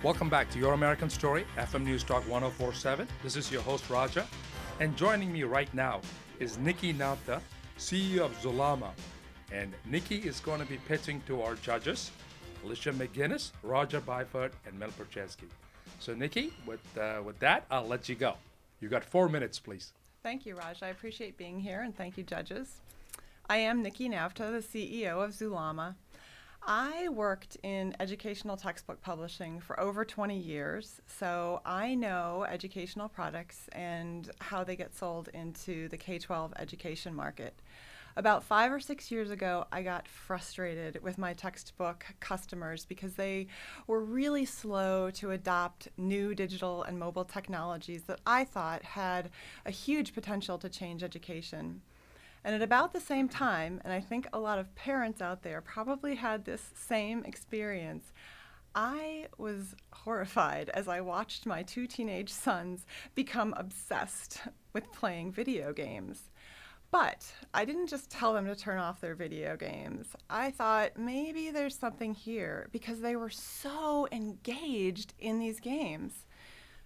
Welcome back to Your American Story, FM News Talk 1047. This is your host, Raja. And joining me right now is Nikki Navta, CEO of Zulama. And Nikki is going to be pitching to our judges, Alicia McGinnis, Roger Byford, and Mel Pirchesky. So Nikki, with that, I'll let you go. You got 4 minutes, please. Thank you, Raj. I appreciate being here, and thank you, judges. I am Nikki Navta, the CEO of Zulama. I worked in educational textbook publishing for over 20 years, so I know educational products and how they get sold into the K-12 education market. About 5 or 6 years ago, I got frustrated with my textbook customers because they were really slow to adopt new digital and mobile technologies that I thought had a huge potential to change education. And at about the same time, and I think a lot of parents out there probably had this same experience, I was horrified as I watched my 2 teenage sons become obsessed with playing video games. But I didn't just tell them to turn off their video games. I thought maybe there's something here because they were so engaged in these games.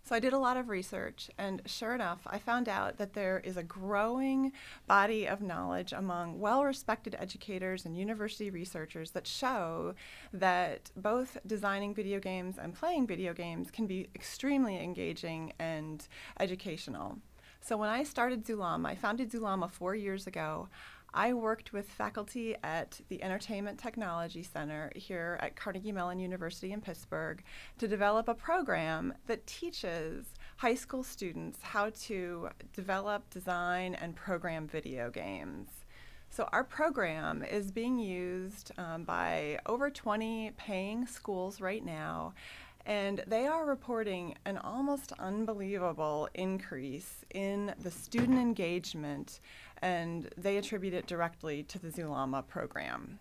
So I did a lot of research, and sure enough, I found out that there is a growing body of knowledge among well-respected educators and university researchers that show that both designing video games and playing video games can be extremely engaging and educational. So when I started Zulama, I founded Zulama 4 years ago. I worked with faculty at the Entertainment Technology Center here at Carnegie Mellon University in Pittsburgh to develop a program that teaches high school students how to develop, design, and program video games. So our program is being used by over 20 paying schools right now, and they are reporting an almost unbelievable increase in the student engagement, and they attribute it directly to the Zulama program.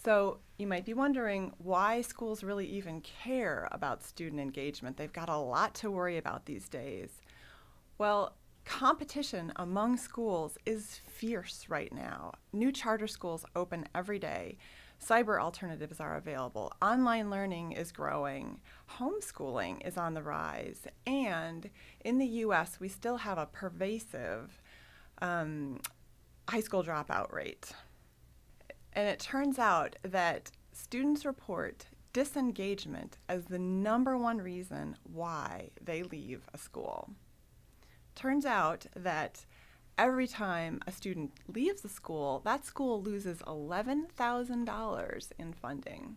So you might be wondering why schools really even care about student engagement. They've got a lot to worry about these days. Well, competition among schools is fierce right now. New charter schools open every day. Cyber alternatives are available. Online learning is growing. Homeschooling is on the rise. And in the U.S., we still have a pervasive high school dropout rate. And it turns out that students report disengagement as the #1 reason why they leave a school. Turns out that every time a student leaves the school, that school loses $11,000 in funding.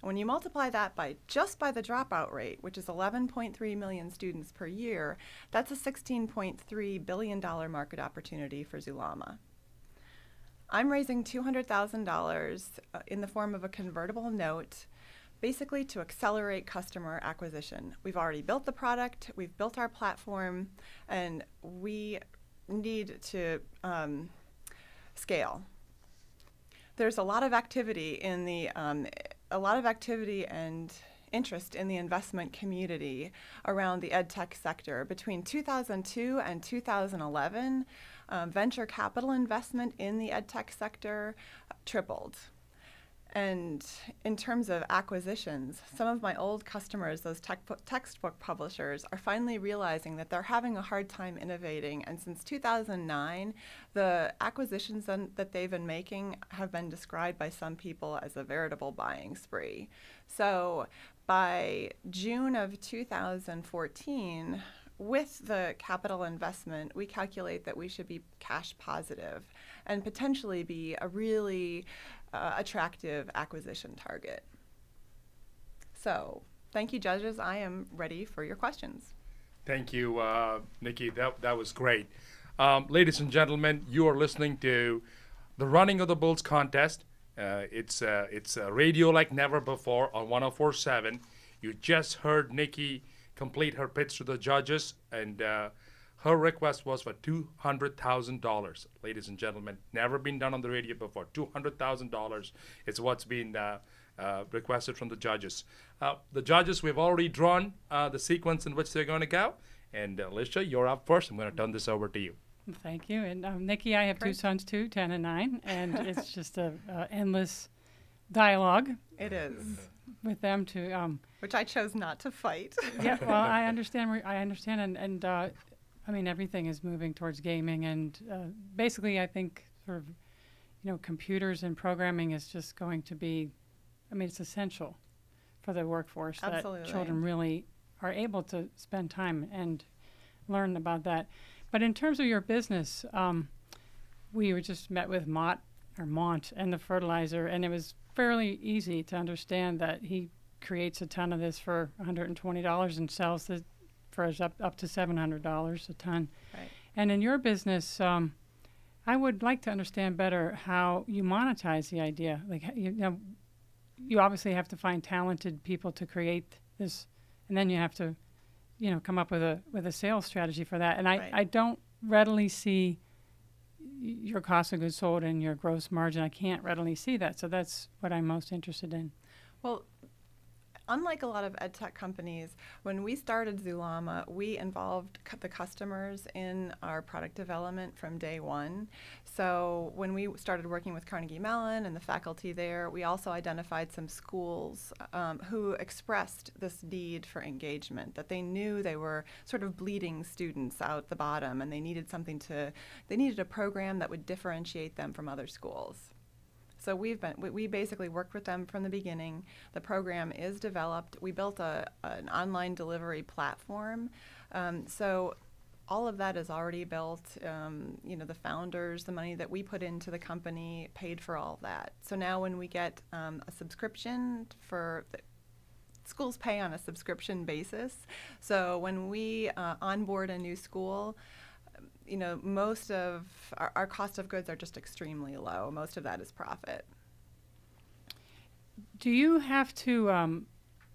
When you multiply that by just by the dropout rate, which is 11.3 million students per year, that's a $16.3 billion market opportunity for Zulama. I'm raising $200,000 in the form of a convertible note, basically to accelerate customer acquisition. We've already built the product, we've built our platform, and we need to scale. There's a lot of activity in the and interest in the investment community around the ed tech sector. Between 2002 and 2011, venture capital investment in the ed tech sector tripled. And in terms of acquisitions, some of my old customers, those textbook publishers, are finally realizing that they're having a hard time innovating. And since 2009, the acquisitions that they've been making have been described by some people as a veritable buying spree. So by June of 2014, with the capital investment, we calculate that we should be cash positive and potentially be a really attractive acquisition target. So, thank you, judges. I am ready for your questions. Thank you, Nikki. That was great. Ladies and gentlemen, you are listening to the Running of the Bulls contest. It's radio like never before on 104.7. You just heard Nikki complete her pitch to the judges, and her request was for $200,000. Ladies and gentlemen, never been done on the radio before. $200,000 is what's been requested from the judges. The judges, we've already drawn the sequence in which they're going to go. And Alicia, you're up first. I'm going to turn this over to you. Thank you. And Nikki, I have Great. 2 sons too, 10 and 9, and it's just a endless dialogue It is, with them to. which I chose not to fight. Yeah, well, I understand. I understand, and I mean, everything is moving towards gaming, and basically, I think sort of, computers and programming is just going to be. I mean, it's essential for the workforce Absolutely. that children really are able to spend time and learn about that. But in terms of your business, we were just met with Mont and the fertilizer, and it was fairly easy to understand that he creates a ton of this for $120 and sells it for up to $700 a ton. Right. And in your business, I would like to understand better how you monetize the idea. Like, you obviously have to find talented people to create this, and then you have to, come up with a sales strategy for that. And I don't readily see your cost of goods sold and your gross margin. I can't readily see that. So that's what I'm most interested in. Well, unlike a lot of ed tech companies, when we started Zulama, we involved the customers in our product development from day one. So when we started working with Carnegie Mellon and the faculty there, we also identified some schools who expressed this need for engagement, that they knew they were sort of bleeding students out the bottom, and they needed they needed a program that would differentiate them from other schools. So we basically worked with them from the beginning. The program is developed. We built an online delivery platform. So all of that is already built. The founders, the money that we put into the company paid for all of that. So now when we get a subscription schools pay on a subscription basis. So when we onboard a new school, most of our cost of goods are just extremely low. Most of that is profit. Do you have to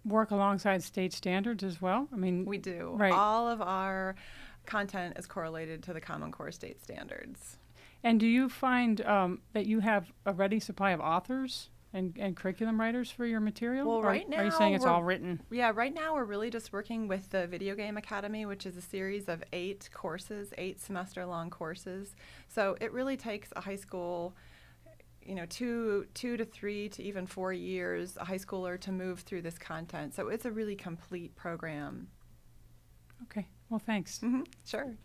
work alongside state standards as well? I mean, we do. Right. All of our content is correlated to the Common Core state standards. And do you find that you have a ready supply of authors and curriculum writers for your material? Well, right now, are you saying it's all written? Yeah, right now we're really just working with the Video Game Academy, which is a series of 8 courses, 8 semester-long courses. So it really takes a high school, 2 to 3 to even 4 years, a high schooler to move through this content. So it's a really complete program. Okay. Well, thanks. Mm-hmm. Sure.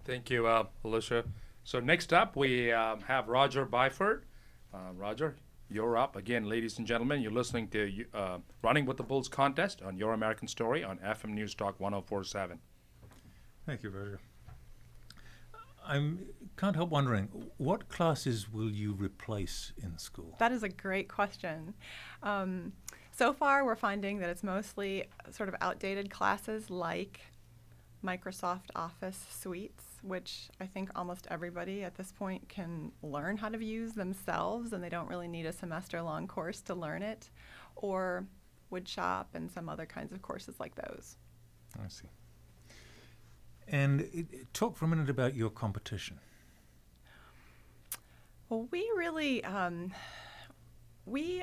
Thank you, Alicia. So next up, we have Roger Byford. Roger, you're up. Again, ladies and gentlemen, you're listening to Running with the Bulls contest on Your American Story on FM News Talk 104.7. Thank you, Roger. I can't help wondering, what classes will you replace in school? That is a great question. So far, we're finding that it's mostly sort of outdated classes like Microsoft Office suites, which I think almost everybody at this point can learn how to use themselves, and they don't really need a semester-long course to learn it, or woodshop and some other kinds of courses like those. I see. And talk for a minute about your competition. Well, we really, we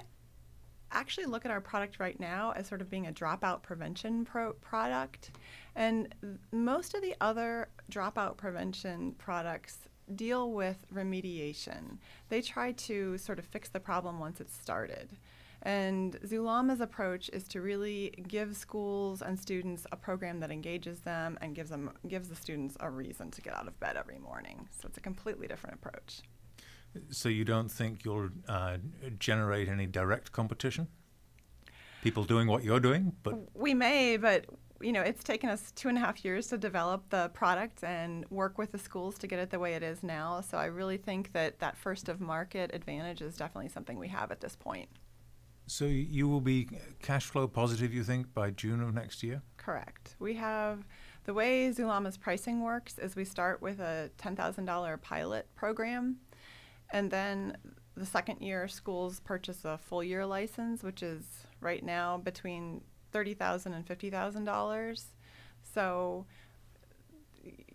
actually look at our product right now as sort of being a dropout prevention product. And most of the other dropout prevention products deal with remediation. They try to sort of fix the problem once it's started. And Zulama's approach is to really give schools and students a program that engages them and gives the students a reason to get out of bed every morning. So it's a completely different approach. So you don't think you'll generate any direct competition? People doing what you're doing? But we may, but it's taken us 2.5 years to develop the product and work with the schools to get it the way it is now. So I really think that first of market advantage is definitely something we have at this point. So you will be cash flow positive, you think, by June of next year? Correct. We have, the way Zulama's pricing works is we start with a $10,000 pilot program, and then the second year schools purchase a full year license, which is right now between $30,000 and $50,000. So,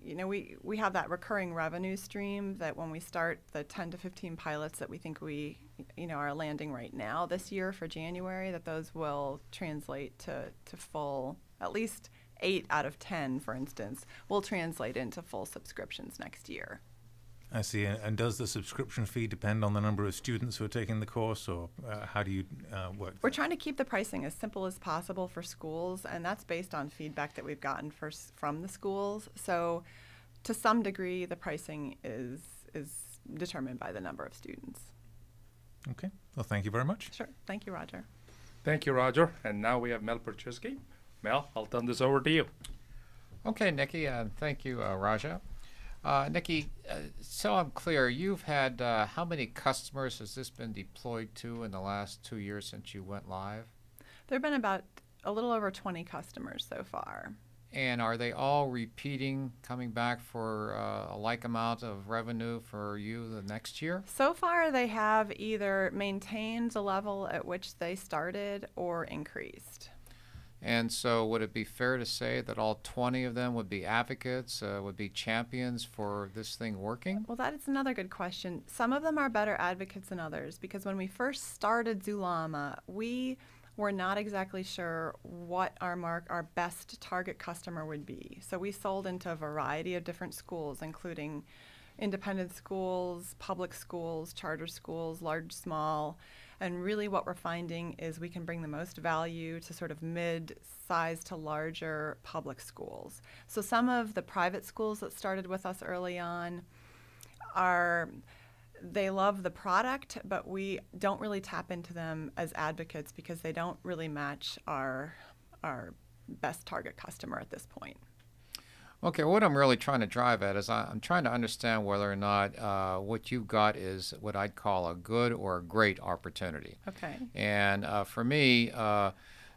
we have that recurring revenue stream that when we start the 10 to 15 pilots that we think we, are landing right now this year for January, that those will translate to full, at least 8 out of 10, for instance, will translate into full subscriptions next year. I see. And does the subscription fee depend on the number of students who are taking the course, or how do you work We're that? trying to keep the pricing as simple as possible for schools, and that's based on feedback that we've gotten from the schools. So to some degree, the pricing is determined by the number of students. Okay. Well, thank you very much. Sure. Thank you, Roger. Thank you, Roger. And now we have Mel Pirchesky. Mel, I'll turn this over to you. Okay, Nikki, thank you, Raja. Nikki, so I'm clear, you've had how many customers has this been deployed to in the last 2 years since you went live? There have been about a little over 20 customers so far. And are they all repeating, coming back for a like amount of revenue for you the next year? So far, they have either maintained the level at which they started or increased. And so would it be fair to say that all 20 of them would be advocates, would be champions for this thing working? Well, that is another good question. Some of them are better advocates than others because when we first started Zulama, we were not exactly sure what our best target customer would be. So we sold into a variety of different schools, including independent schools, public schools, charter schools, large, small. And really what we're finding is we can bring the most value to sort of mid-size to larger public schools. So some of the private schools that started with us early on they love the product, but we don't really tap into them as advocates because they don't really match our best target customer at this point. Okay, what I'm really trying to drive at is I'm trying to understand whether or not what you've got is what I'd call a good or a great opportunity. Okay. And for me,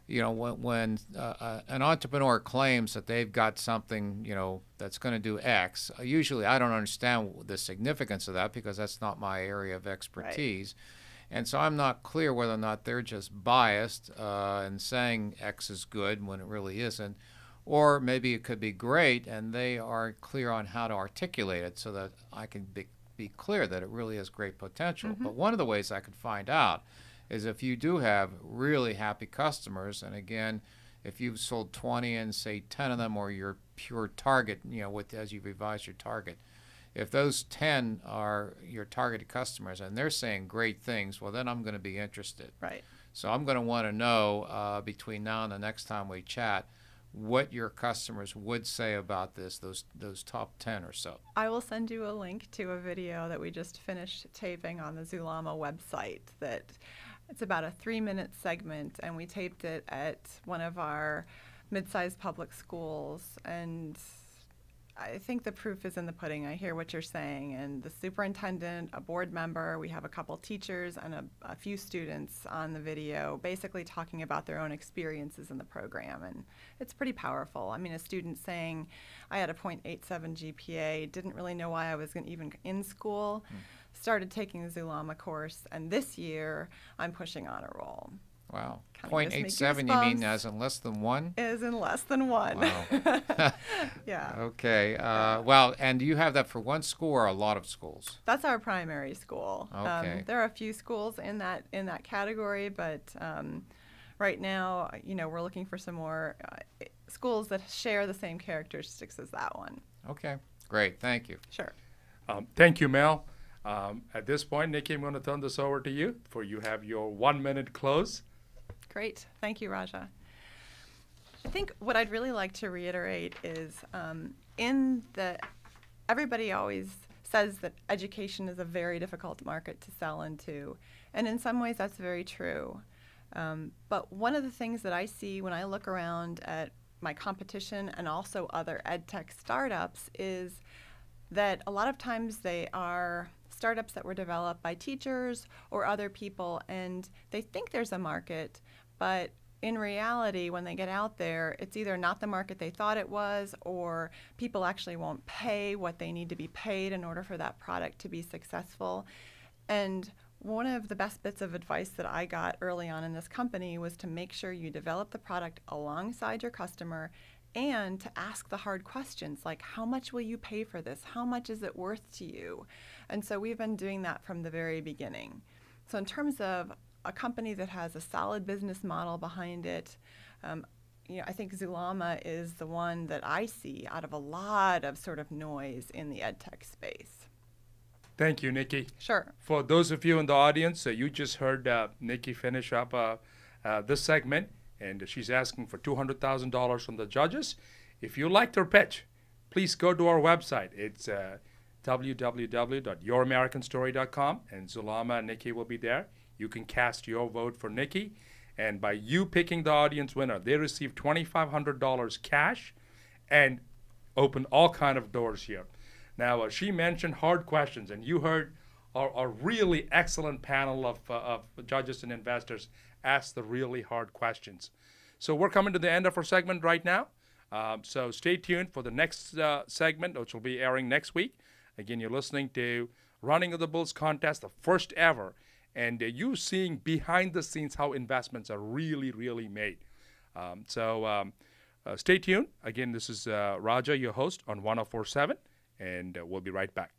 you know, when an entrepreneur claims that they've got something, you know, that's going to do X, usually I don't understand the significance of that because that's not my area of expertise. Right. And so I'm not clear whether or not they're just biased and saying X is good when it really isn't. Or maybe it could be great and they are clear on how to articulate it so that I can be clear that it really has great potential. Mm-hmm. But one of the ways I could find out is if you do have really happy customers, and again, if you've sold 20 and say 10 of them are your pure target, you know, as you revise your target, if those 10 are your targeted customers and they're saying great things, well, then I'm going to be interested. Right. So I'm going to want to know between now and the next time we chat what your customers would say about this, those top 10 or so. I will send you a link to a video that we just finished taping on the Zulama website. It's about a 3-minute segment, and we taped it at one of our mid-sized public schools. And I think the proof is in the pudding. I hear what you're saying. And the superintendent, a board member, we have a couple teachers and a few students on the video basically talking about their own experiences in the program. And it's pretty powerful. I mean, a student saying, I had a .87 GPA, didn't really know why I was even in school, started taking the Zulama course, and this year I'm pushing on a roll. Wow. .87, you mean as in less than 1? Is in less than 1. Wow. Yeah. Okay. Well, and do you have that for one school or a lot of schools? That's our primary school. Okay. There are a few schools in that category, but right now, you know, we're looking for some more schools that share the same characteristics as that one. Okay. Great. Thank you. Sure. Thank you, Mel. At this point, Nikki, I'm going to turn this over to you for you have your 1-minute close. Great. Thank you, Raja. I think what I'd really like to reiterate is everybody always says that education is a very difficult market to sell into, and in some ways that's very true. But one of the things that I see when I look around at my competition and also other ed tech startups is that a lot of times they are startups that were developed by teachers or other people, and they think there's a market, but in reality, when they get out there, it's either not the market they thought it was, or people actually won't pay what they need to be paid in order for that product to be successful. And one of the best bits of advice that I got early on in this company was to make sure you develop the product alongside your customer and to ask the hard questions like, how much will you pay for this? How much is it worth to you? And so we've been doing that from the very beginning. So in terms of a company that has a solid business model behind it, you know, I think Zulama is the one that I see out of a lot of sort of noise in the ed tech space. Thank you, Nikki. Sure. For those of you in the audience, you just heard Nikki finish up this segment, and she's asking for $200,000 from the judges. If you liked her pitch, please go to our website. It's www.youramericanstory.com, and Zulama and Nikki will be there. You can cast your vote for Nikki, and by you picking the audience winner, they receive $2,500 cash and open all kind of doors here. Now, she mentioned hard questions, and you heard our really excellent panel of judges and investors ask the really hard questions. So we're coming to the end of our segment right now. So stay tuned for the next segment, which will be airing next week. Again, you're listening to Running of the Bulls contest, the first ever, and you seeing behind the scenes how investments are really, really made. Stay tuned. Again, this is Raja, your host on 104.7, and we'll be right back.